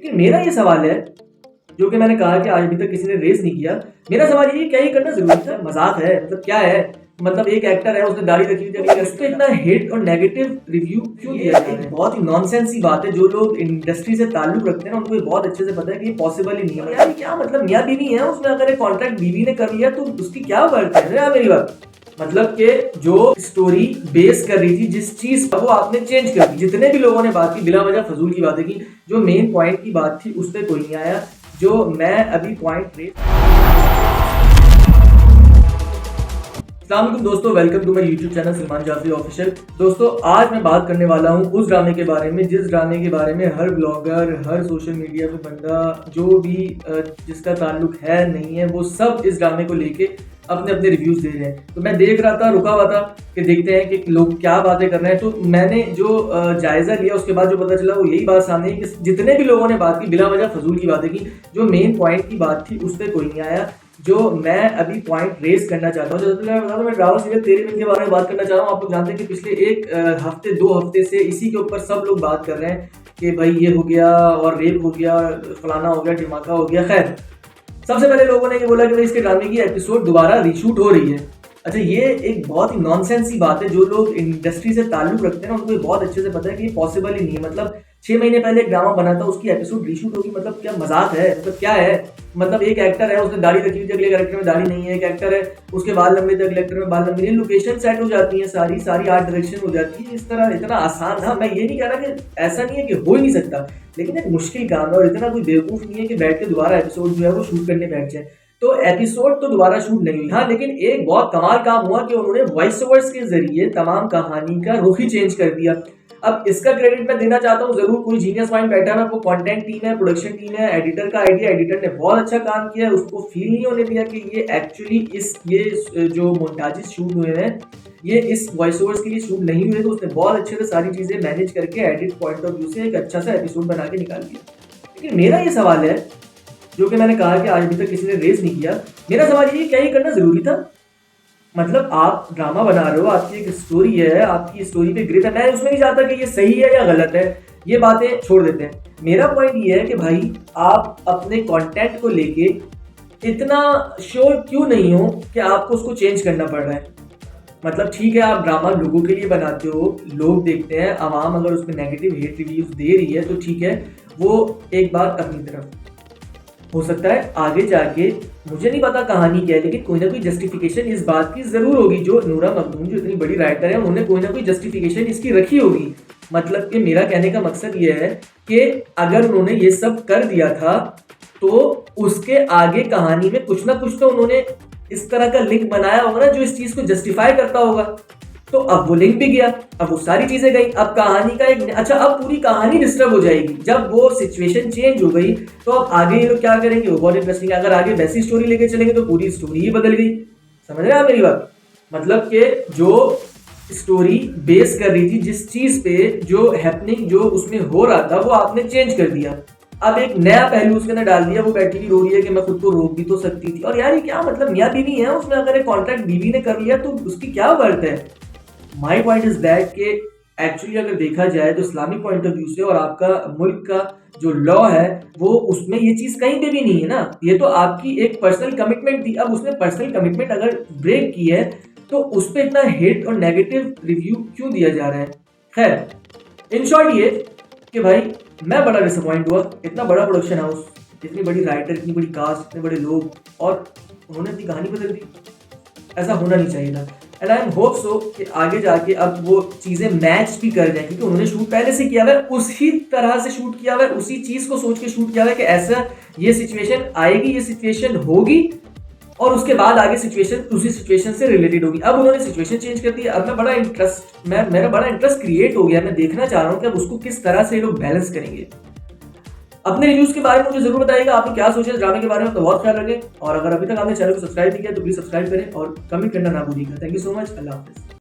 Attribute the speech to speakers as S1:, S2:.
S1: लेकिन मेरा ये सवाल है, जो कि मैंने कहा कि आज अभी तक किसी ने रेस नहीं किया। मेरा सवाल ये क्या ही करना जरूरी था? मजाक है, मतलब क्या है? मतलब एक एक्टर है, उसने दाढ़ी रखी हुई थी, उस पे इतना हिट और नेगेटिव रिव्यू क्यों दिया? एक बहुत ही नॉनसेंस सी बात है। जो लोग इंडस्ट्री से ताल्लुक रखते हैं ना, उनको ये बहुत अच्छे से पता है कि ये पॉसिबल ही नहीं है। यार क्या मतलब, मियां बीवी है, उसमें अगर एक कॉन्ट्रैक्ट बीवी ने कर लिया तो उसकी क्या वर्थ है यार? मेरी बात मतलब कि जो स्टोरी बेस कर रही थी जिस चीज पर, वो आपने चेंज कर दी। जितने भी लोगों ने बात की, बिला वजह फजूल की बातें की। जो मेन पॉइंट की बात थी उस पर कोई नहीं आया। जो मैं अभी पॉइंट रेस। अस्सलाम दोस्तों, welcome to my YouTube channel Salman Jafri official. दोस्तों, आज मैं बात करने वाला हूं उस ड्रामे के बारे में जिस ड्रामे के बारे में हर ब्लॉगर, हर सोशल मीडिया पे बंदा, जो भी जिसका ताल्लुक है नहीं है, वो सब इस ड्रामे को लेके अपने अपने रिव्यूज दे रहे हैं। तो मैं देख रहा था, रुका हुआ था कि देखते हैं कि लोग क्या बातें कर रहे हैं। तो मैंने जो जायजा लिया, उसके बाद जो पता चला वो यही बात सामने है कि जितने भी लोगों ने बात की, बिला वजह फजूल की बातें की। जो मेन पॉइंट की बात थी उस पर कोई नहीं आया। जो मैं अभी पॉइंट रेस करना चाहता हूँ, जैसे मैं बता दूं, मैं ड्रामा सीरियल तेरे बिन के बारे में बात करना चाह रहा हूँ। आप लोग जानते हैं कि पिछले एक हफ्ते 2 हफ्ते से इसी के ऊपर सब लोग बात कर रहे हैं कि भाई ये हो गया और रेप हो गया, फलाना हो गया, ढिमाका हो गया। खैर, सबसे पहले लोगों ने ये बोला कि भाई इसके ड्रामे की एपिसोड दोबारा रीशूट हो रही है। अच्छा, ये एक बहुत ही नॉनसेंस सी बात है। जो लोग इंडस्ट्री से ताल्लुक रखते हैं ना, उनको ये बहुत अच्छे से पता है कि ये पॉसिबल ही नहीं है। मतलब 6 महीने पहले एक ड्रामा बना था, उसकी एपिसोड रीशूट होगी, मतलब क्या मजाक है? मतलब क्या है? मतलब एक एक्टर है, उसने दाढ़ी रखी हुई थी, अगले कैरेक्टर में दाढ़ी नहीं है। एक एक्टर है, उसके बाल लंबे थे, अगले एक्टर में बाल लंबे नहीं। लोकेशन सेट हो जाती है, सारी सारी आर्ट डायरेक्शन हो जाती है। इस तरह इतना आसान था। मैं ये नहीं कह रहा कि ऐसा नहीं है कि हो ही नहीं सकता, लेकिन एक मुश्किल काम है और इतना कोई बेवकूफ नहीं है कि बैठ के दोबारा एपिसोड जो है वो शूट करने बैठ जाए। तो एपिसोड तो दोबारा शूट नहीं हुई, हाँ, लेकिन एक बहुत कमाल काम हुआ कि उन्होंने वॉइस ओवर्स के जरिए तमाम कहानी का रुख ही चेंज कर दिया। अब इसका क्रेडिट मैं देना चाहता हूँ जरूर, कोई जीनियस माइंड बैठा है, वो कंटेंट टीम है, प्रोडक्शन टीम है, एडिटर का आइडिया, एडिटर ने बहुत अच्छा काम किया है। उसको फील नहीं होने दिया कि ये एक्चुअली ये जो मोन्टाजेस शूट हुए हैं ये इस वॉइस ओवर्स के लिए शूट नहीं हुए। तो उसने बहुत अच्छे से सारी चीजें मैनेज करके एडिट पॉइंट ऑफ व्यू से एक अच्छा सा एपिसोड बना के निकाल दिया। लेकिन मेरा ये सवाल है, जो कि मैंने कहा कि आज अभी तक किसी ने रेस नहीं किया। मेरा सवाल ये, क्या ही करना जरूरी था? मतलब आप ड्रामा बना रहे हो, आपकी एक स्टोरी है, आपकी स्टोरी पे ग्रिप है। मैं उसमें नहीं चाहता कि ये सही है या गलत है, ये बातें छोड़ देते हैं। मेरा पॉइंट ये है कि भाई आप अपने कंटेंट को लेके इतना श्योर क्यों नहीं हो कि आपको उसको चेंज करना पड़ रहा है। मतलब ठीक है, आप ड्रामा लोगों के लिए बनाते हो, लोग देखते हैं, आवाम अगर उसमें नेगेटिव हेट रिव्यूज दे रही है तो ठीक है, वो एक बात अपनी तरफ। हो सकता है आगे जाके, मुझे नहीं पता कहानी क्या है, लेकिन कोई ना कोई जस्टिफिकेशन इस बात की जरूर होगी। जो नूरा मखदूम जो इतनी बड़ी राइटर है, उन्होंने कोई ना कोई जस्टिफिकेशन इसकी रखी होगी। मतलब कि मेरा कहने का मकसद ये है कि अगर उन्होंने ये सब कर दिया था तो उसके आगे कहानी में कुछ ना कुछ तो उन्होंने इस तरह का लिंक बनाया होगा ना, जो इस चीज को जस्टिफाई करता होगा। तो अब वो लिंक भी गया, अब वो सारी चीजें गई, अब कहानी का एक अच्छा, अब पूरी कहानी डिस्टर्ब हो जाएगी। जब वो सिचुएशन चेंज हो गई तो अब आगे ये लोग क्या करेंगे, वो बहुत इंटरेस्टिंग है। अगर आगे वैसी स्टोरी लेके चलेंगे तो पूरी स्टोरी ही बदल गई। समझ रहे हैं आप मेरी बात? मतलब कि जो स्टोरी बेस कर रही थी जिस चीज पे, जो हैपनिंग जो उसमें हो रहा था, वो आपने चेंज कर दिया। अब एक नया पहलू उसके अंदर डाल दिया। वो बैठी हुई रो रही है कि मैं खुद को रोक भी तो सकती थी। और यार ये क्या मतलब, मियां बीवी है, उसमें अगर एक कॉन्ट्रैक्ट बीवी ने कर लिया तो उसकी क्या वर्थ है? माई पॉइंट इज दैट कि एक्चुअली अगर देखा जाए तो इस्लामिक पॉइंट ऑफ व्यू से और आपका मुल्क का जो लॉ है, वो उसमें ये चीज कहीं पे भी नहीं है ना। ये तो आपकी एक पर्सनल कमिटमेंट थी। अब उसने पर्सनल कमिटमेंट अगर ब्रेक की है तो उस पर इतना हेट और नेगेटिव रिव्यू क्यों दिया जा रहा है? खैर, इन शॉर्ट ये कि भाई मैं बड़ा डिसअपॉइंट हुआ। इतना बड़ा प्रोडक्शन हाउस, इतनी बड़ी राइटर, इतनी बड़ी कास्ट, इतने बड़े लोग, और उन्होंने अपनी कहानी बदल दी। ऐसा होना नहीं चाहिए था। And I am hope so कि आगे जाके अब वो चीज़ें मैच भी कर जाए, क्योंकि उन्होंने शूट पहले से किया हुआ है, उसी तरह से शूट किया हुआ है, उसी चीज़ को सोच के शूट किया हुआ है कि ऐसा ये सिचुएशन आएगी, ये सिचुएशन होगी, और उसके बाद आगे सिचुएशन उसी सिचुएशन से रिलेटेड होगी। अब उन्होंने सिचुएशन चेंज कर दी। अब मेरा बड़ा इंटरेस्ट क्रिएट हो गया। मैं देखना चाह रहा हूँ कि अब उसको किस तरह से ये लोग बैलेंस करेंगे। अपने रिव्यूज के बारे में मुझे जरूर बताइएगा, आपने क्या सोचा इस ड्रामे के बारे में। तो बहुत ख्याल रखें, और अगर अभी तक आपने चैनल को सब्सक्राइब नहीं किया तो प्लीज सब्सक्राइब करें और कमेंट करना ना भूलिएगा। Thank you so much. Allah हाफिज़।